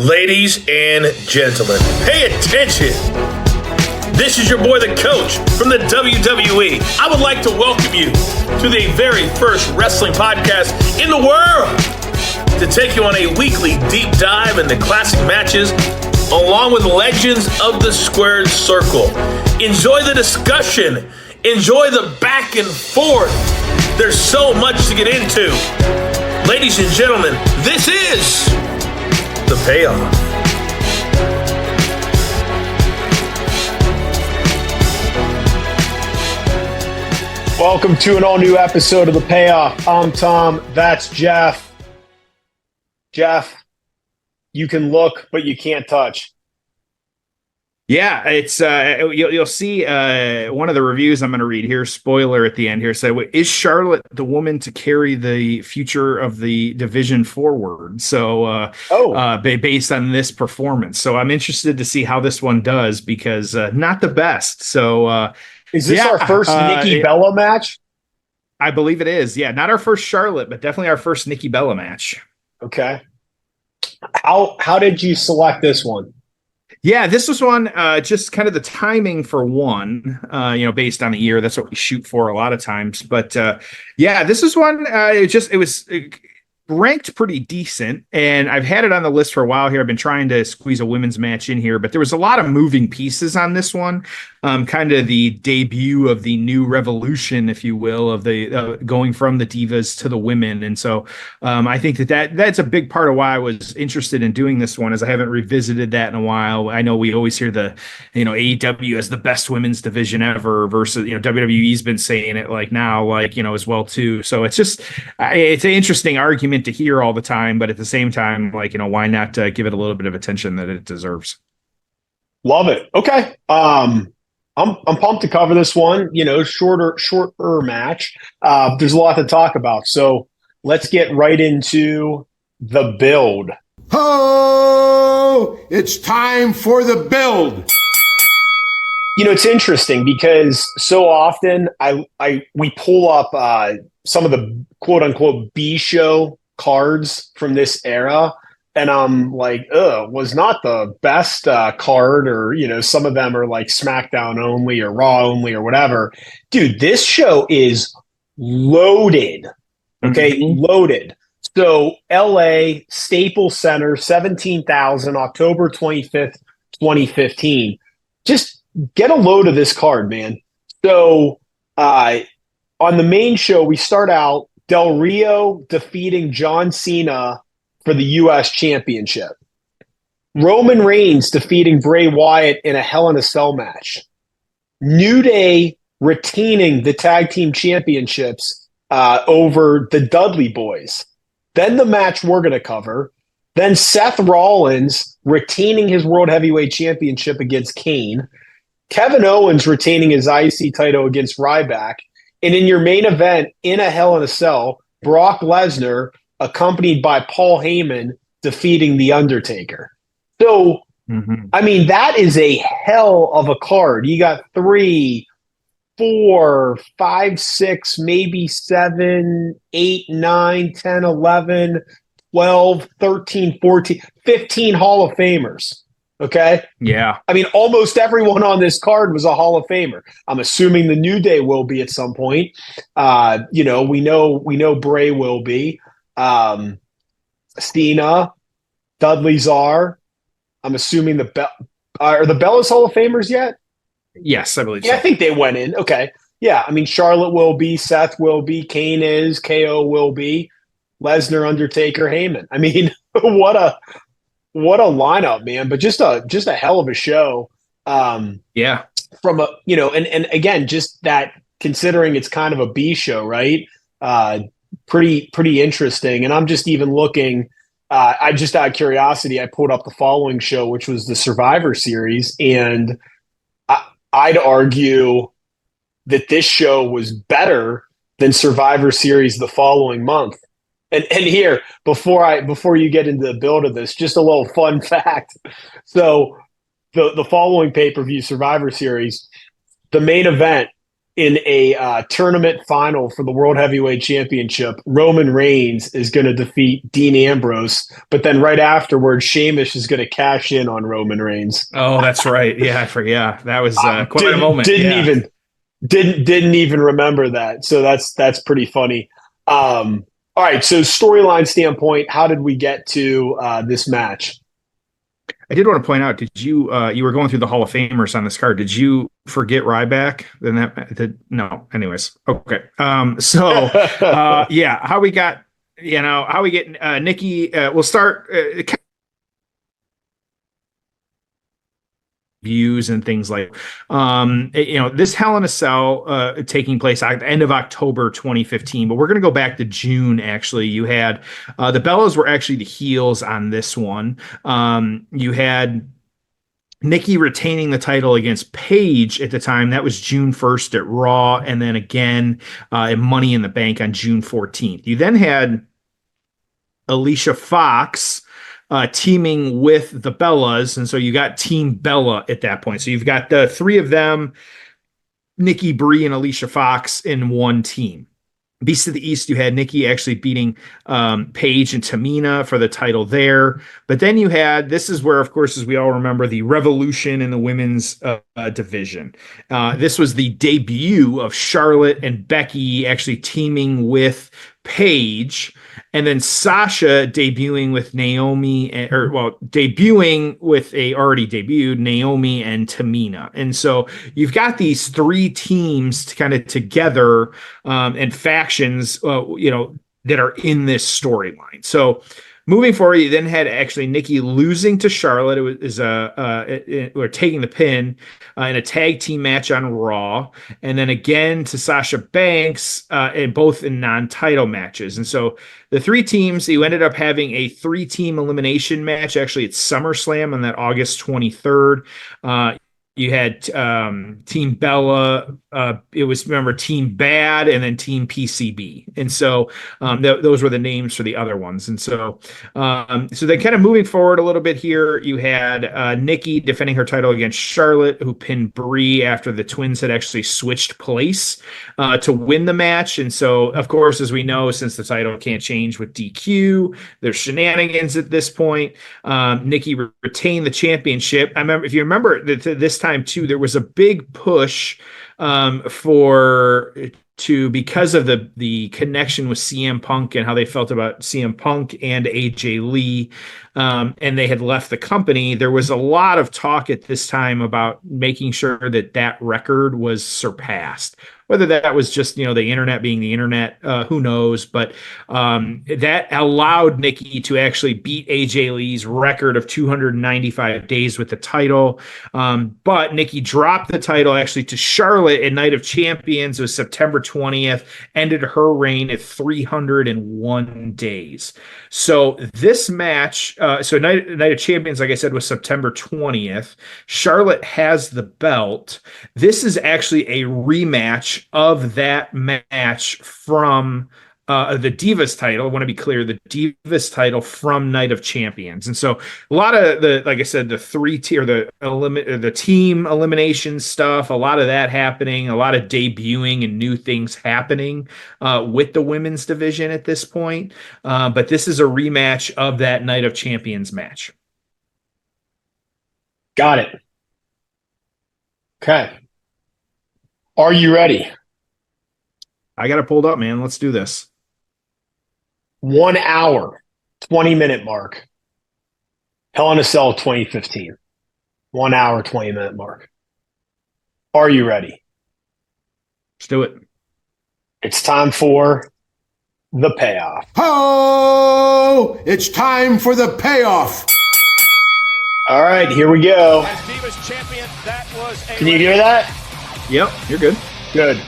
Ladies and gentlemen, pay attention. This is your boy, the coach from the WWE. I would like to welcome you to the very first wrestling podcast in the world to take you on a weekly deep dive into classic matches along with legends of the squared circle. Enjoy the discussion. Enjoy the back and forth. There's so much to get into. Ladies and gentlemen, this is The Payoff. Welcome to an all-new episode of The Payoff. I'm Tom. That's Jeff. Jeff, you can look, but you can't touch. Yeah, it's you'll see one of the reviews I'm going to read here. Spoiler at the end here. So, is Charlotte the woman to carry the future of the division forward? So, based on this performance, so I'm interested to see how this one does because not the best. So, is this our first Nikki Bella match? I believe it is. Yeah, not our first Charlotte, but definitely our first Nikki Bella match. Okay. How did you select this one? Yeah, this was one, just kind of the timing for one, based on the year. That's what we shoot for a lot of times. But this is one, it was ranked pretty decent. And I've had it on the list for a while here. I've been trying to squeeze a women's match in here, but there was a lot of moving pieces on this one. Kind of the debut of the new revolution, if you will, of the going from the divas to the women. And so I think that's a big part of why I was interested in doing this one, is I haven't revisited that in a while. I know we always hear the, AEW as the best women's division ever versus, WWE's been saying it as well too. So it's just, it's an interesting argument to hear all the time, but at the same time, why not give it a little bit of attention that it deserves? Love it. Okay. I'm pumped to cover this one, shorter match. There's a lot to talk about. So let's get right into the build. Oh, it's time for the build. It's interesting because so often we pull up some of the quote unquote B show cards from this era. And I'm like, was not the best card, or, some of them are like SmackDown only or Raw only or whatever. Dude, this show is loaded. Okay, loaded. So LA, Staples Center, 17,000, October 25th, 2015. Just get a load of this card, man. So on the main show, we start out Del Rio defeating John Cena for the U.S. Championship. Roman Reigns defeating Bray Wyatt in a Hell in a Cell match. New Day retaining the Tag Team Championships over the Dudley Boys. Then the match we're going to cover. Then Seth Rollins retaining his World Heavyweight Championship against Kane. Kevin Owens retaining his IC title against Ryback. And in your main event, in a Hell in a Cell, Brock Lesnar accompanied by Paul Heyman defeating The Undertaker. So, that is a hell of a card. You got 3, 4, 5, 6, maybe 7, 8, 9, 10, 11, 12, 13, 14, 15 Hall of Famers. Okay? Yeah. Almost everyone on this card was a Hall of Famer. I'm assuming the New Day will be at some point. We know Bray will be. Cena, Dudley's are. I'm assuming are the Bellas Hall of Famers yet? Yes, I believe so. So. I think they went in. Okay. Yeah, Charlotte will be, Seth will be, Kane is, KO will be, Lesnar, Undertaker, Heyman. What a lineup, man! But just a hell of a show. Yeah. From a and again, just that, considering it's kind of a B show, right? Pretty interesting. And I'm just even looking, I just out of curiosity, I pulled up the following show, which was the Survivor Series. And I'd argue that this show was better than Survivor Series the following month. And here, before you get into the build of this, just a little fun fact. So the following pay-per-view Survivor Series, the main event, in a tournament final for the World Heavyweight Championship, Roman Reigns is going to defeat Dean Ambrose, but then right afterwards, Sheamus is going to cash in on Roman Reigns. Oh, that's right. Yeah, I forgot. Yeah, that was quite a moment. Didn't even remember that. So that's pretty funny. All right. So storyline standpoint, how did we get to this match? I did want to point out, did you you were going through the Hall of Famers on this card. Did you forget Ryback? No. Anyways. Okay. Yeah, how we get Nikki, we'll start views and things like this Hell in a Cell taking place at the end of October 2015, but we're going to go back to June. Actually, you had the Bellas were actually the heels on this one. You had Nikki retaining the title against Paige at the time. That was June 1st at Raw, and then again in Money in the Bank on June 14th. You then had Alicia Fox teaming with the Bellas, and so you got Team Bella at that point. So you've got the three of them, Nikki, Brie, and Alicia Fox in one team. Beast of the East, you had Nikki actually beating Paige and Tamina for the title there. But then you had, this is where, of course, as we all remember, the revolution in the women's division. This was the debut of Charlotte and Becky actually teaming with Paige, and then Sasha debuting with debuting with a already debuted Naomi and Tamina. And so you've got these three teams kind of together and factions, that are in this storyline. So moving forward, you then had actually Nikki losing to Charlotte. It was we're taking the pin in a tag team match on Raw, and then again to Sasha Banks, and both in non-title matches. And so the three teams, you ended up having a 3-team elimination match. Actually, it's SummerSlam on that August 23rd. You had Team Bella. It was, remember, Team Bad and then Team PCB. And so those were the names for the other ones. And so then kind of moving forward a little bit here, you had Nikki defending her title against Charlotte, who pinned Brie after the twins had actually switched place to win the match. And so, of course, as we know, since the title can't change with DQ, there's shenanigans at this point. Nikki retained the championship. I remember, if you remember, this time too, there was a big push because of the connection with CM Punk and how they felt about CM Punk and AJ Lee, and they had left the company. There was a lot of talk at this time about making sure that record was surpassed. Whether that was just, the internet being the internet, who knows? But that allowed Nikki to actually beat AJ Lee's record of 295 days with the title. But Nikki dropped the title actually to Charlotte at Night of Champions. It was September 20th, ended her reign at 301 days. So this match, Night of Champions, like I said, was September 20th. Charlotte has the belt. This is actually a rematch of that match from the Divas title. I want to be clear, the Divas title from Night of Champions. And so a lot of like I said, the team elimination stuff, a lot of that happening, a lot of debuting and new things happening with the women's division at this point. But this is a rematch of that Night of Champions match. Got it. Okay. Are you ready? I got it pulled up, man. Let's do this. 1 hour, 20-minute mark. Hell in a Cell 2015. 1 hour, 20-minute mark. Are you ready? Let's do it. It's time for the payoff. Oh, it's time for the payoff. All right, here we go. Can you hear that? Yep, you're good. Good.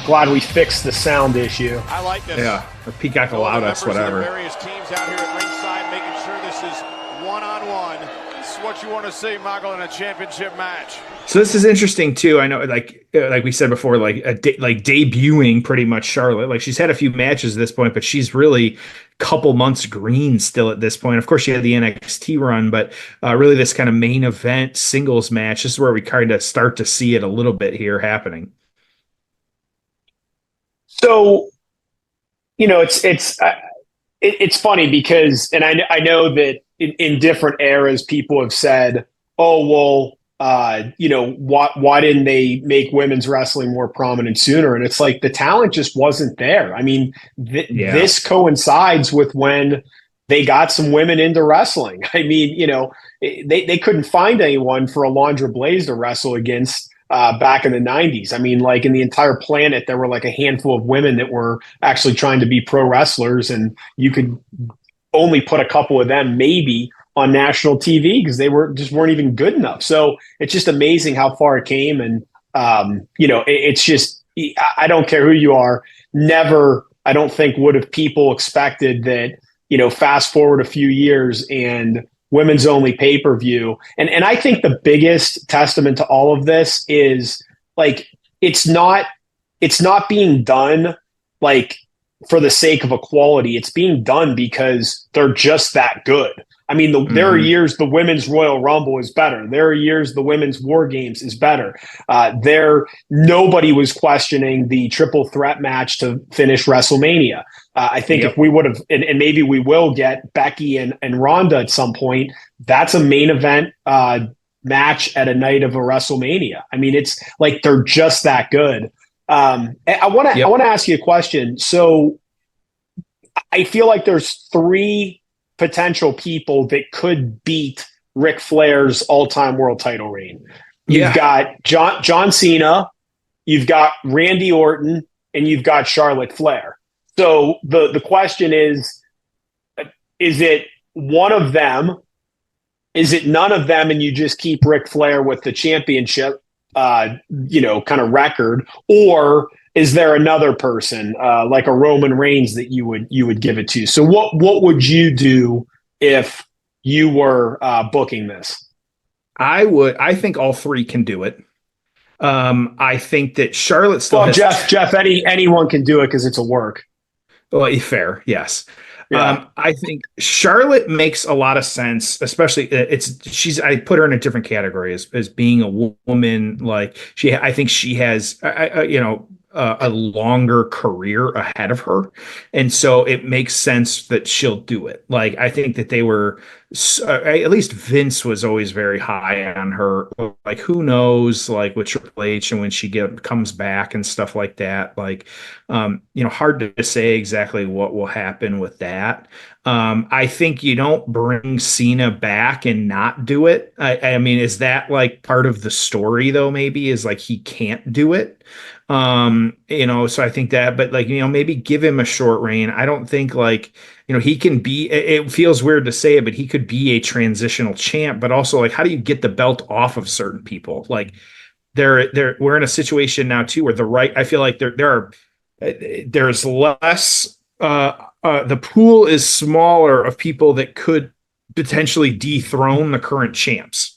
Glad we fixed the sound issue. I like this. Yeah, the Peacock allowed us, whatever. Various teams out here at ringside making sure this is one-on-one. This is what you want to see, Michael, in a championship match. So this is interesting too. I know, like we said before, like debuting pretty much Charlotte. Like, she's had a few matches at this point, but she's really couple months green still at this point. Of course, she had the NXT run, but really this kind of main event singles match, this is where we kind of start to see it a little bit here happening. So, it's funny because, and I know that in different eras, people have said, "Oh, well, why didn't they make women's wrestling more prominent sooner?" And it's like the talent just wasn't there. I mean, this coincides with when they got some women into wrestling. I mean, they couldn't find anyone for Alondra Blaze to wrestle against back in the 90s. I mean, like in the entire planet, there were like a handful of women that were actually trying to be pro wrestlers, and you could only put a couple of them maybe on national TV because they weren't even good enough. So it's just amazing how far it came. And, it's just, I don't care who you are, never, I don't think would have people expected that, fast forward a few years and women's only pay-per-view. And I think the biggest testament to all of this is like, it's not being done like for the sake of equality. It's being done because they're just that good. I mean, there are years the women's Royal Rumble is better. There are years the women's War Games is better. Nobody was questioning the triple threat match to finish WrestleMania. I think if we would have, and maybe we will get Becky and Ronda at some point, that's a main event match at a night of a WrestleMania. I mean, it's like they're just that good. I want to ask you a question. So I feel like there's three potential people that could beat Ric Flair's all-time world title reign. You've got John Cena, you've got Randy Orton, and you've got Charlotte Flair. So the question is it one of them? Is it none of them and you just keep Ric Flair with the championship kind of record? Or is there another person like a Roman Reigns that you would give it to? So what would you do if you were booking this? I think all three can do it. I think that Charlotte still has Jeff, anyone can do it because it's a work. Well, fair, yes. Yeah. I think Charlotte makes a lot of sense, especially I put her in a different category as being a woman. Like I think she has, a longer career ahead of her. And so it makes sense that she'll do it. Like, I think that they were, at least Vince was always very high on her. Like, who knows, like with Triple H and when she comes back and stuff like that, like, hard to say exactly what will happen with that. I think you don't bring Cena back and not do it. I mean, is that like part of the story though? Maybe is like, he can't do it. So I think that, but like, maybe give him a short reign. I don't think like, he can be, it feels weird to say it, but he could be a transitional champ, but also like, how do you get the belt off of certain people? Like we're in a situation now too, where I feel like there's less, the pool is smaller of people that could potentially dethrone the current champs.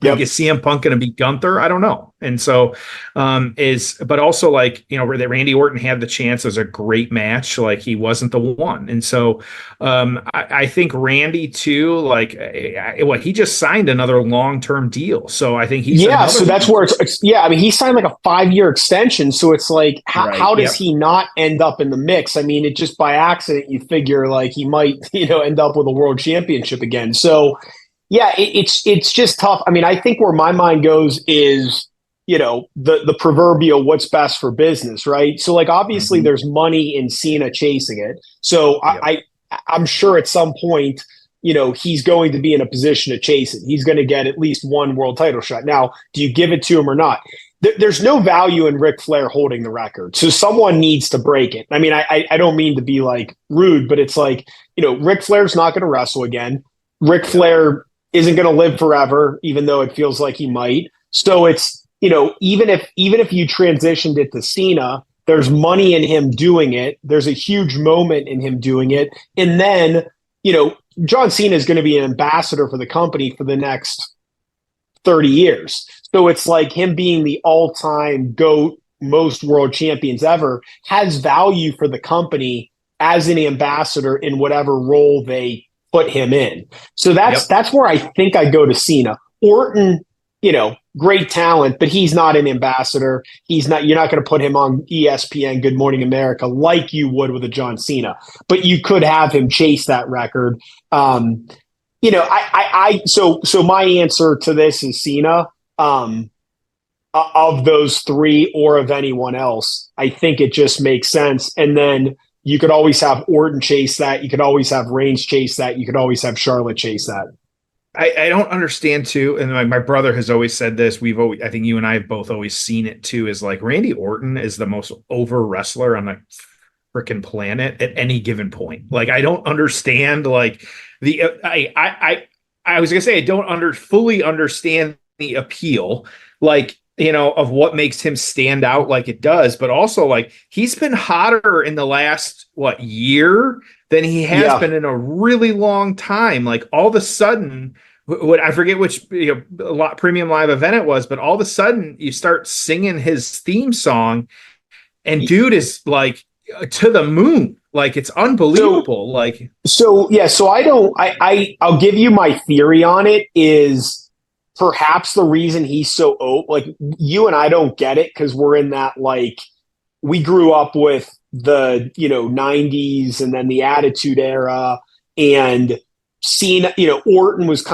Like, is CM Punk going to beat Gunther? I don't know. And so, but also like, Randy Orton had the chance as a great match. Like, he wasn't the one. And so, I think Randy too, like, he just signed another long-term deal. So I think he's, so that's where I mean, he signed like a 5-year extension. So it's like, how does he not end up in the mix? I mean, it just by accident, you figure like he might, end up with a world championship again. So, yeah, it's just tough. I mean, I think where my mind goes is, the proverbial what's best for business, right? So, like, obviously there's money in Cena chasing it. So I'm sure at some point, he's going to be in a position to chase it. He's going to get at least one world title shot. Now, do you give it to him or not? There's no value in Ric Flair holding the record. So someone needs to break it. I mean, I don't mean to be like rude, but it's like, Ric Flair's not going to wrestle again. Ric Flair isn't going to live forever, even though it feels like he might. So it's, even if you transitioned it to Cena, there's money in him doing it. There's a huge moment in him doing it. And then, John Cena is going to be an ambassador for the company for the next 30 years. So it's like him being the all-time GOAT, most world champions ever, has value for the company as an ambassador in whatever role they put him in. So that's where I think I go to Cena. Orton, great talent, but he's not an ambassador. You're not going to put him on ESPN Good Morning America like you would with a John Cena, but you could have him chase that record. So my answer to this is Cena. Of those three or of anyone else, I think it just makes sense. And then you could always have Orton chase that. You could always have Reigns chase that. You could always have Charlotte chase that. I don't understand too, and my brother has always said this. I think you and I have both always seen it too. Is like Randy Orton is the most over wrestler on the freaking planet at any given point. Like I don't understand. Like I was gonna say I don't fully understand the appeal. Like of what makes him stand out like it does, but also like he's been hotter in the last year than he has been in a really long time. Like all of a sudden, what I forget which premium live event it was, but all of a sudden you start singing his theme song, and dude is like to the moon. Like it's unbelievable. So I'll give you my theory on it is perhaps the reason he's so like you and I don't get it because we're in that we grew up with the 90s and then the Attitude Era, and Cena, Orton was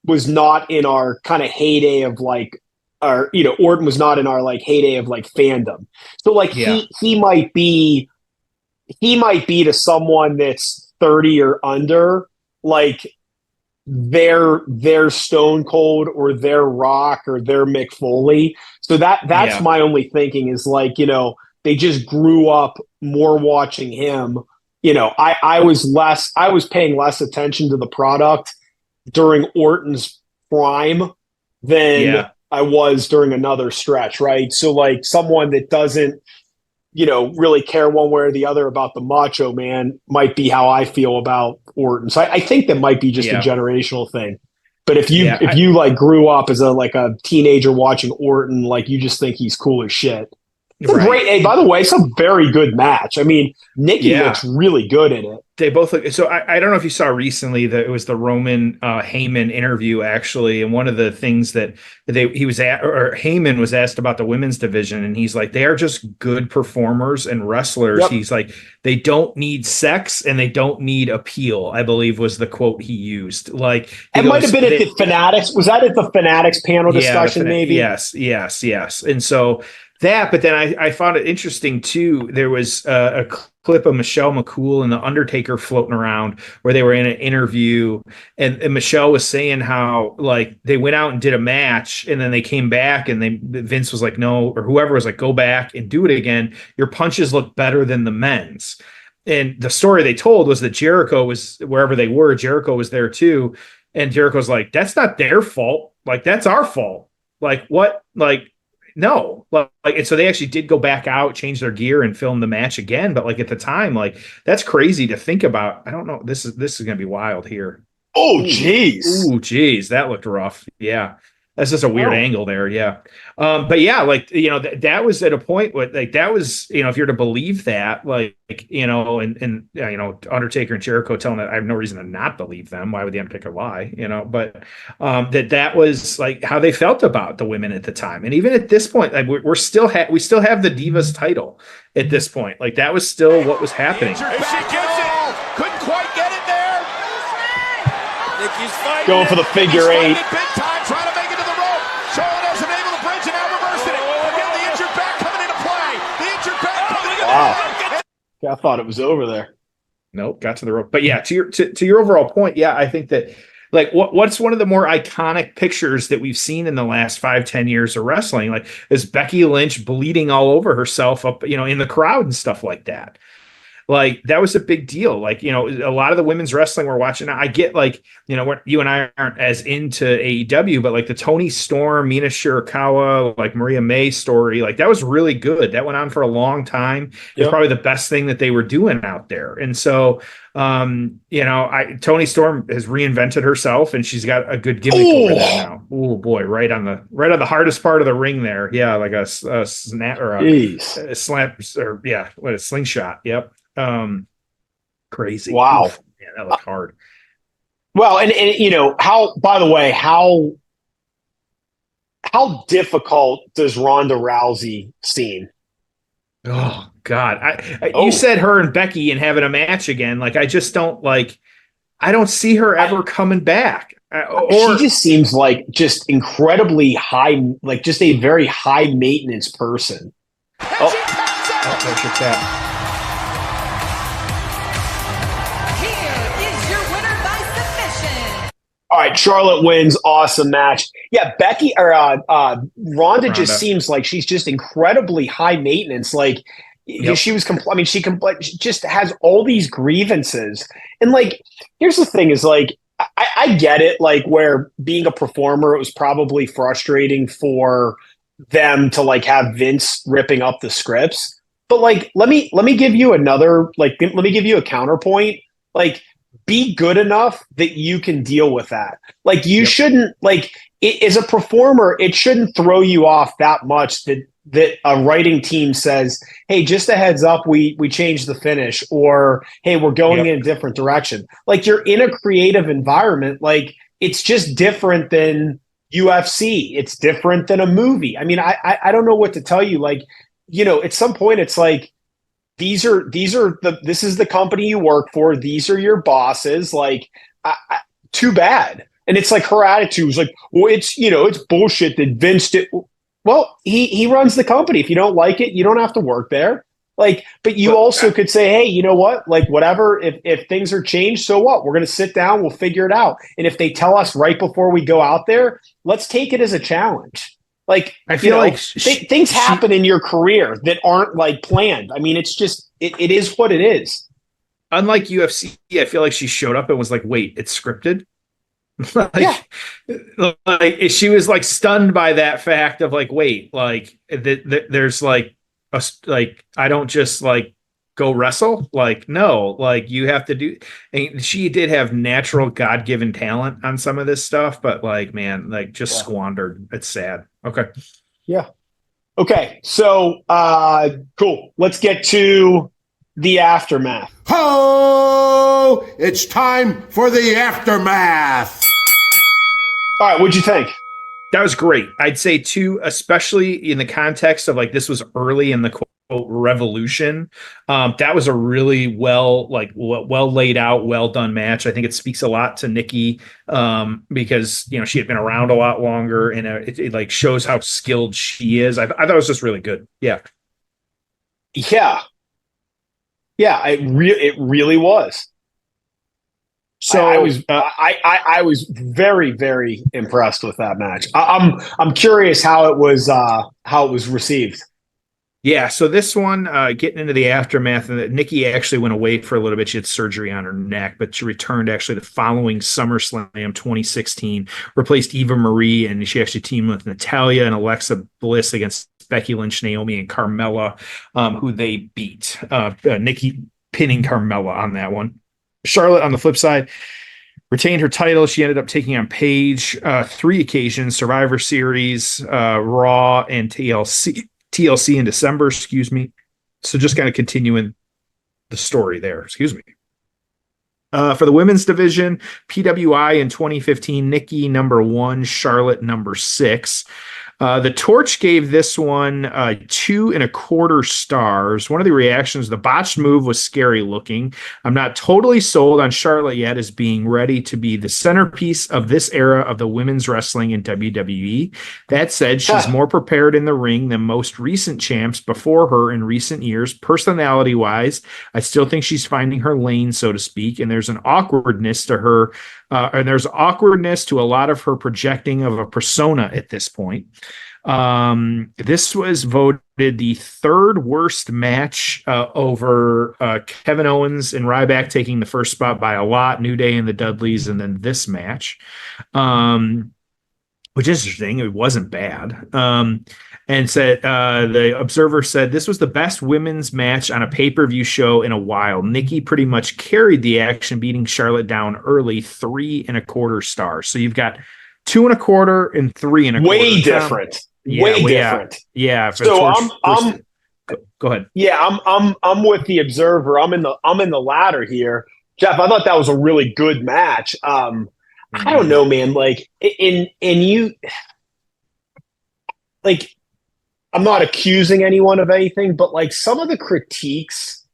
was not in our kind of heyday of Orton was not in our heyday of fandom. So he might be to someone that's 30 or under their Stone Cold or their Rock or their Mick Foley. So that's my only thinking is they just grew up more watching him. I was paying less attention to the product during Orton's prime than I was during another stretch, right? So someone that doesn't really care one way or the other about the Macho Man might be how I feel about Orton. So I think that might be just a generational thing. But if you grew up as a teenager watching Orton, you just think he's cool as shit. It's great. Hey, by the way, it's a very good match. I mean, Nikki looks really good in it. They both look. So I don't know if you saw recently that it was the Roman Heyman interview actually, and one of the things that Heyman was asked about the women's division, and he's like, they are just good performers and wrestlers. Yep. He's like, they don't need sex and they don't need appeal, I believe was the quote he used. It might have been at the Fanatics. Was that at the Fanatics panel discussion? Maybe. Yes. And so. But then I found it interesting too. There was a clip of Michelle McCool and the Undertaker floating around where they were in an interview, and Michelle was saying how they went out and did a match, and then they came back, and Vince was like, no, or whoever was like, go back and do it again. Your punches look better than the men's. And the story they told was that Jericho was wherever they were. Jericho was there too, and Jericho's like, that's not their fault. That's our fault. What? No, and so they actually did go back out, change their gear, and film the match again. But at the time, that's crazy to think about. I don't know. This is gonna be wild here. Oh, geez. Ooh, geez, that looked rough. Yeah, that's just a weird angle there. Yeah, but yeah, that was at a point where that was if you're to believe that, and Undertaker and Jericho telling that I have no reason to not believe them. Why would the Undertaker lie? But that was how they felt about the women at the time, and even at this point, we still have the Divas title at this point. That was still what was happening. If she gets it, couldn't quite get it there. Nikki's fighting going for the figure eight. Big time, trying to make it to the rope. Charlotte hasn't able to bridge and now reversing it. Again, the injured back coming into play. The injured back coming into play. I thought it was over there. Nope, got to the rope. But yeah, to your overall point, yeah, I think that what's one of the more iconic pictures that we've seen in the last 5-10 years of wrestling, is Becky Lynch bleeding all over herself up, in the crowd and stuff like that. That was a big deal. A lot of the women's wrestling we're watching now, I get you and I aren't as into AEW, but the Toni Storm, Mina Shirakawa, Maria May story, that was really good. That went on for a long time. It's probably the best thing that they were doing out there. And so, Toni Storm has reinvented herself, and she's got a good gimmick over there now. Oh boy, right on the hardest part of the ring there. Yeah, a snap or a slap or a slingshot. Yep. Crazy. Wow. Oof. Yeah, that looked hard. Well, and how, by the way, how how difficult does Ronda Rousey seem? Oh God. You said her and Becky and having a match again. Like, I just don't like, I don't see her ever coming back. She just seems like just incredibly high, like just a very high maintenance person. There's your tap. Here is your winner by submission. All right, Charlotte wins. Awesome match. Yeah, Becky or Ronda just seems like she's just incredibly high maintenance. Like she was, she just has all these grievances. And like, here's the thing: is like I get it. Like where being a performer, it was probably frustrating for them to like have Vince ripping up the scripts. But like, let me give you another. Like, let me give you a counterpoint. Like, be good enough that you can deal with that. Like you shouldn't like as a performer, it shouldn't throw you off that much that a writing team says, hey, just a heads up, we changed the finish, or hey, we're going in a different direction. Like you're in a creative environment. Like it's just different than UFC. It's different than a movie. I mean, I don't know what to tell you. Like, you know, at some point it's like, this is the company you work for. These are your bosses. Like, too bad. And it's like her attitude was like, well, it's bullshit that Vince did. Well, he runs the company. If you don't like it, you don't have to work there. Like, but you also could say, hey, you know what? Like, whatever. If things are changed, so what? We're going to sit down. We'll figure it out. And if they tell us right before we go out there, let's take it as a challenge. Like, I feel like things happen in your career that aren't like planned. I mean, it's just, it is what it is. Unlike UFC, I feel like she showed up and was like, wait, it's scripted. Like she was like stunned by that fact of like, wait, like there's like I don't just like go wrestle. Like, no, like you have to do. And she did have natural God-given talent on some of this stuff, but like, man, like just squandered. It's sad. Okay. Yeah. Okay. So, cool. Let's get to the aftermath. Ho! It's time for the aftermath. All right. What'd you think? That was great. I'd say too, especially in the context of like, this was early in the quote revolution. That was a really well laid out, well done match. I think it speaks a lot to Nikki because, you know, she had been around a lot longer, and it like shows how skilled she is. I thought it was just really good. Yeah. Yeah. Yeah. It really was. So I was very, very impressed with that match. I'm curious how it was received. Yeah, so this one, getting into the aftermath, and Nikki actually went away for a little bit. She had surgery on her neck, but she returned actually the following SummerSlam 2016, replaced Eva Marie, and she actually teamed with Natalya and Alexa Bliss against Becky Lynch, Naomi, and Carmella, who they beat. Nikki pinning Carmella on that one. Charlotte, on the flip side, retained her title. She ended up taking on Paige 3 occasions, Survivor Series, Raw, and TLC in December, excuse me. So just kind of continuing the story there, excuse me. For the women's division, PWI in 2015, Nikki number 1, Charlotte number 6. The Torch gave this one 2.25 stars. One of the reactions, the botched move was scary looking. I'm not totally sold on Charlotte yet as being ready to be the centerpiece of this era of the women's wrestling in WWE. That said, she's more prepared in the ring than most recent champs before her in recent years. Personality-wise, I still think she's finding her lane, so to speak, and there's an awkwardness to her. And there's awkwardness to a lot of her projecting of a persona at this point. This was voted the 3rd worst match over Kevin Owens and Ryback taking the first spot by a lot, New Day and the Dudleys, and then this match, which is interesting. It wasn't bad. And said the Observer said this was the best women's match on a pay-per-view show in a while. Nikki pretty much carried the action, beating Charlotte down early, 3.25 stars. So you've got 2.25 and 3.25. Way different. Yeah, way different. Yeah. So go ahead. Yeah, I'm with the Observer. I'm in the ladder here, Jeff. I thought that was a really good match. I don't know, man. Like, like, I'm not accusing anyone of anything, but like some of the critiques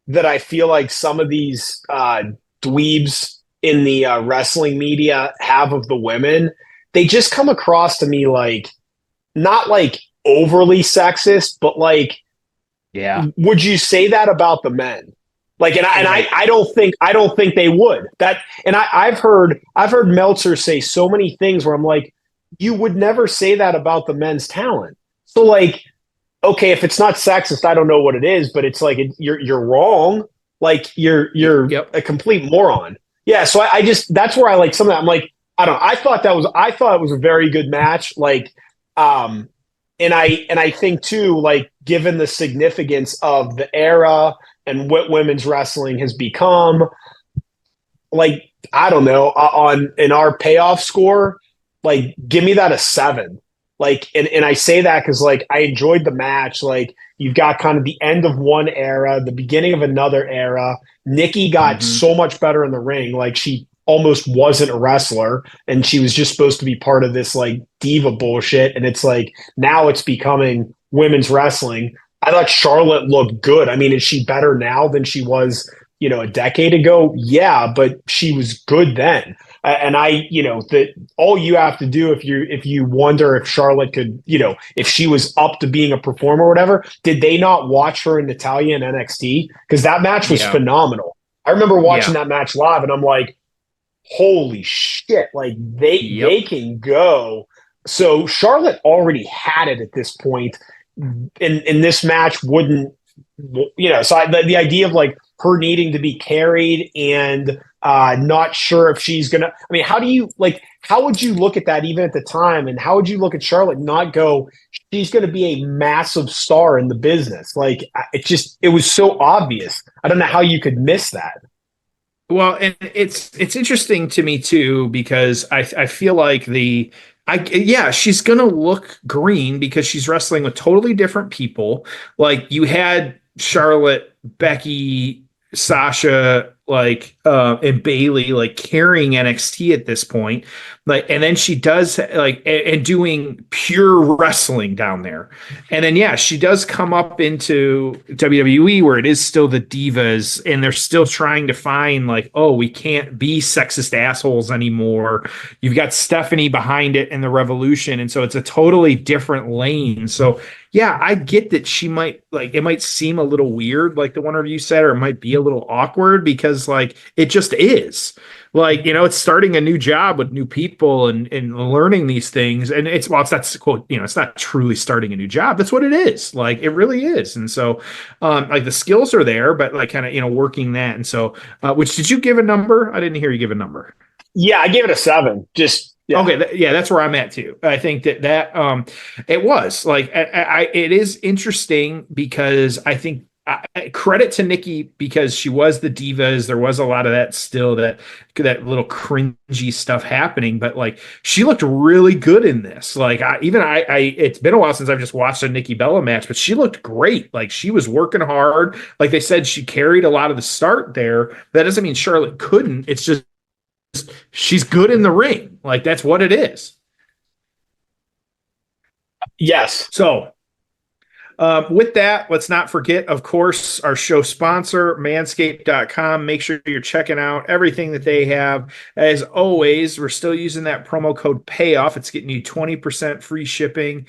that I feel like some of these dweebs in the wrestling media have of the women, they just come across to me like not like overly sexist, but like, Yeah. would you say that about the men? Like, Right. I don't think they would. That, and I've heard Meltzer say so many things where I'm like, you would never say that about the men's talent. So like, okay, if it's not sexist, I don't know what it is, but it's like you're wrong. Like you're Yep. a complete moron. Yeah, so I just that's where I like some of that. I'm like, I don't know. I thought it was a very good match. Like, um, and I think too, like given the significance of the era and what women's wrestling has become, like I don't know, on in our payoff score, like give me that a 7. Like, and I say that because like I enjoyed the match. Like you've got kind of the end of one era, the beginning of another era. Nikki got Hmm. so much better in the ring. Like she almost wasn't a wrestler and she was just supposed to be part of this like diva bullshit. And it's like now it's becoming women's wrestling. I thought Charlotte looked good. I mean, is she better now than she was, a decade ago? Yeah, but she was good then. And that all you have to do if you wonder if Charlotte could, if she was up to being a performer or whatever, did they not watch her in Natalia and NXT? Because that match was Yeah. phenomenal. I remember watching Yeah. that match live, and I'm like, holy shit! Like they Yep. can go. So Charlotte already had it at this point, and this match wouldn't, So the idea of like her needing to be carried and not sure if she's gonna. I mean, how do you like? How would you look at that even at the time? And how would you look at Charlotte and not go? She's going to be a massive star in the business. Like it was so obvious. I don't know how you could miss that. Well, and it's interesting to me too because I feel like she's gonna look green because she's wrestling with totally different people. Like you had Charlotte, Becky, Sasha, and Bailey like carrying NXT at this point. Like, and then she does like and doing pure wrestling down there. And then yeah, she does come up into WWE where it is still the divas and they're still trying to find like, oh, we can't be sexist assholes anymore. You've got Stephanie behind it in the Revolution, and so it's a totally different lane. So yeah, I get that she might like it might seem a little weird, like the one review said, or it might be a little awkward because like it just is. Like, it's starting a new job with new people and learning these things. And it's that's quote, it's not truly starting a new job. That's what it is. Like it really is. And so like the skills are there, but like kind of, working that. And so which did you give a number? I didn't hear you give a number. Yeah, I gave it a 7. Just yeah. Okay, yeah, that's where I'm at too. I think that it was like it is interesting because I think credit to Nikki because she was the divas. There was a lot of that still that little cringy stuff happening, but like she looked really good in this. Like it's been a while since I've just watched a Nikki Bella match, but she looked great. Like she was working hard. Like they said, she carried a lot of the start there. That doesn't mean Charlotte couldn't. It's just she's good in the ring. Like that's what it is. Yes. So with that, let's not forget, of course, our show sponsor, manscaped.com. Make sure you're checking out everything that they have. As always, we're still using that promo code PAYOFF. It's getting you 20% free shipping.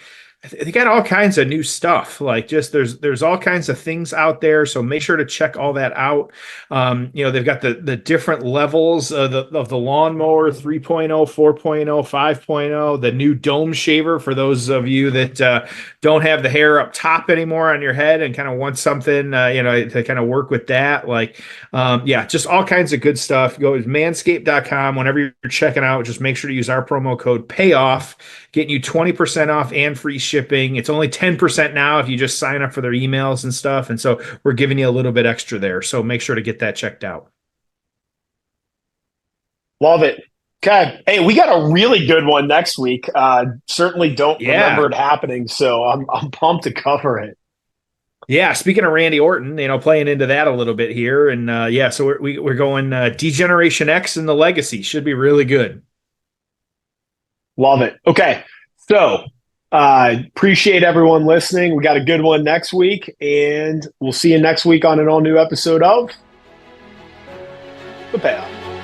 They got all kinds of new stuff. Like just there's all kinds of things out there. So make sure to check all that out. They've got the different levels of the lawnmower 3.0, 4.0, 5.0, the new dome shaver for those of you that don't have the hair up top anymore on your head and kind of want something, to kind of work with that. Like, just all kinds of good stuff. Go to manscaped.com. Whenever you're checking out, just make sure to use our promo code PAYOFF, getting you 20% off and free shipping. It's only 10% now if you just sign up for their emails and stuff. And so we're giving you a little bit extra there. So make sure to get that checked out. Love it. Okay. Hey, we got a really good one next week. Certainly don't remember it happening, so I'm pumped to cover it. Yeah, speaking of Randy Orton, playing into that a little bit here, and so we're going D-Generation X and the Legacy should be really good. Love it. Okay, so Appreciate everyone listening. We got a good one next week, and we'll see you next week on an all new episode of The Payoff.